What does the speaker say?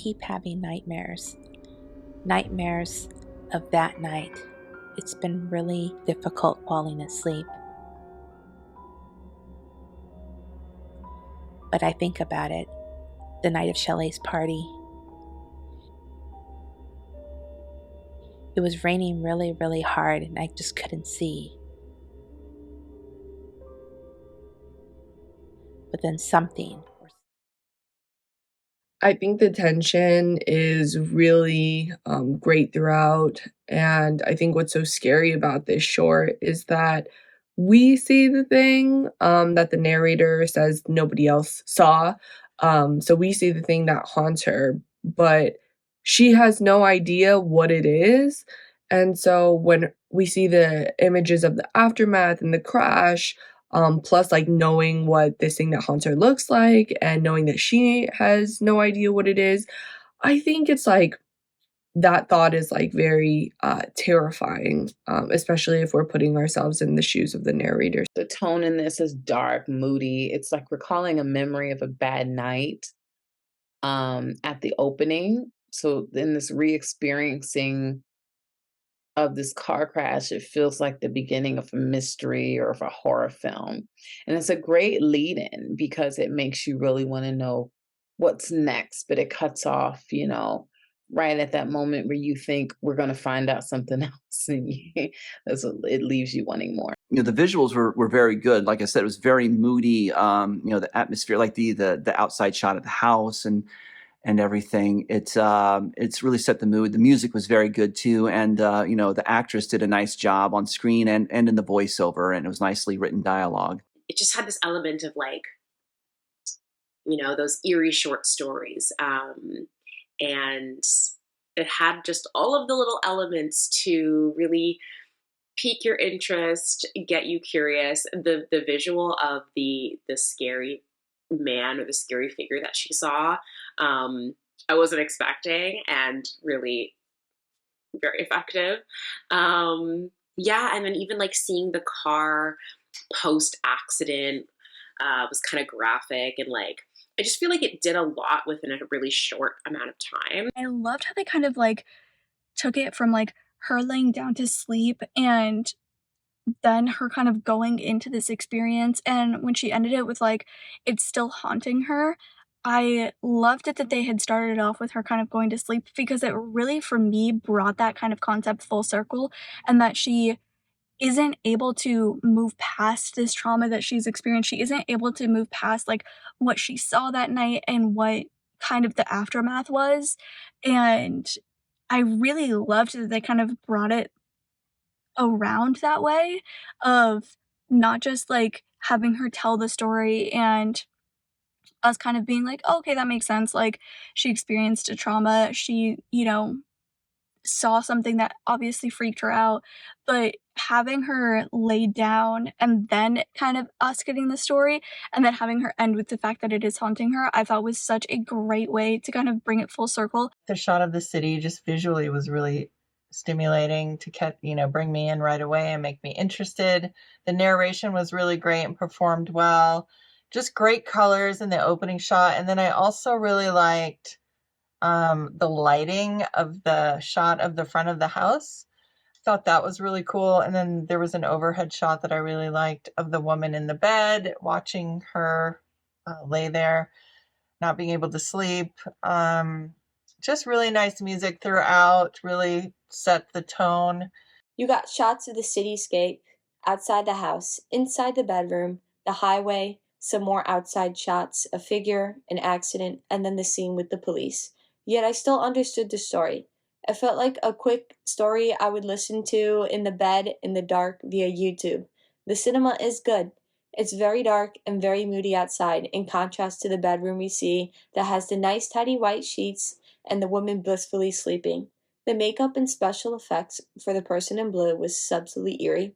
keep having nightmares. Nightmares of that night. It's been really difficult falling asleep. But I think about it, the night of Shelley's party. It was raining really, really hard and I just couldn't see. But then something. I think the tension is really great throughout. And I think what's so scary about this short is that we see the thing that the narrator says nobody else saw. So we see the thing that haunts her, but she has no idea what it is. And so when we see the images of the aftermath and the crash, plus like knowing what this thing that haunts her looks like and knowing that she has no idea what it is, I think it's like that thought is like very terrifying, especially if we're putting ourselves in the shoes of the narrator. The tone in this is dark, moody. It's like recalling a memory of a bad night at the opening. So in this re-experiencing of this car crash, it feels like the beginning of a mystery or of a horror film. And it's a great lead in because it makes you really want to know what's next, but it cuts off, right at that moment where you think we're going to find out something else. And it leaves you wanting more. The visuals were very good. Like I said, it was very moody. The atmosphere, like the outside shot of the house and everything. It's really set the mood. The music was very good too, and the actress did a nice job on screen and in the voiceover, and it was nicely written dialogue. It just had this element of like, those eerie short stories, and it had just all of the little elements to really pique your interest, get you curious. The visual of the scary man or the scary figure that she saw, I wasn't expecting, and really very effective. And then even like seeing the car post accident was kind of graphic, and like I just feel like it did a lot within a really short amount of time. I loved how they kind of like took it from like her laying down to sleep and then her kind of going into this experience, and when she ended it with like it's still haunting her, I loved it that they had started off with her kind of going to sleep, because it really for me brought that kind of concept full circle, and that she isn't able to move past this trauma that she's experienced. She isn't able to move past like what she saw that night and what kind of the aftermath was. And I really loved that they kind of brought it around that way, of not just like having her tell the story and us kind of being like, oh, okay, that makes sense. Like she experienced a trauma. She, saw something that obviously freaked her out, but having her lay down and then kind of us getting the story and then having her end with the fact that it is haunting her, I thought was such a great way to kind of bring it full circle. The shot of the city just visually was really stimulating to bring me in right away and make me interested. The narration was really great and performed well. Just great colors in the opening shot. And then I also really liked the lighting of the shot of the front of the house. Thought that was really cool. And then there was an overhead shot that I really liked of the woman in the bed, watching her lay there, not being able to sleep. Just really nice music throughout, really set the tone. You got shots of the cityscape, outside the house, inside the bedroom, the highway, some more outside shots, a figure, an accident, and then the scene with the police. Yet I still understood the story. It felt like a quick story I would listen to in the bed in the dark via YouTube. The cinema is good. It's very dark and very moody outside, in contrast to the bedroom we see that has the nice tidy white sheets and the woman blissfully sleeping. The makeup and special effects for the person in blue was subtly eerie.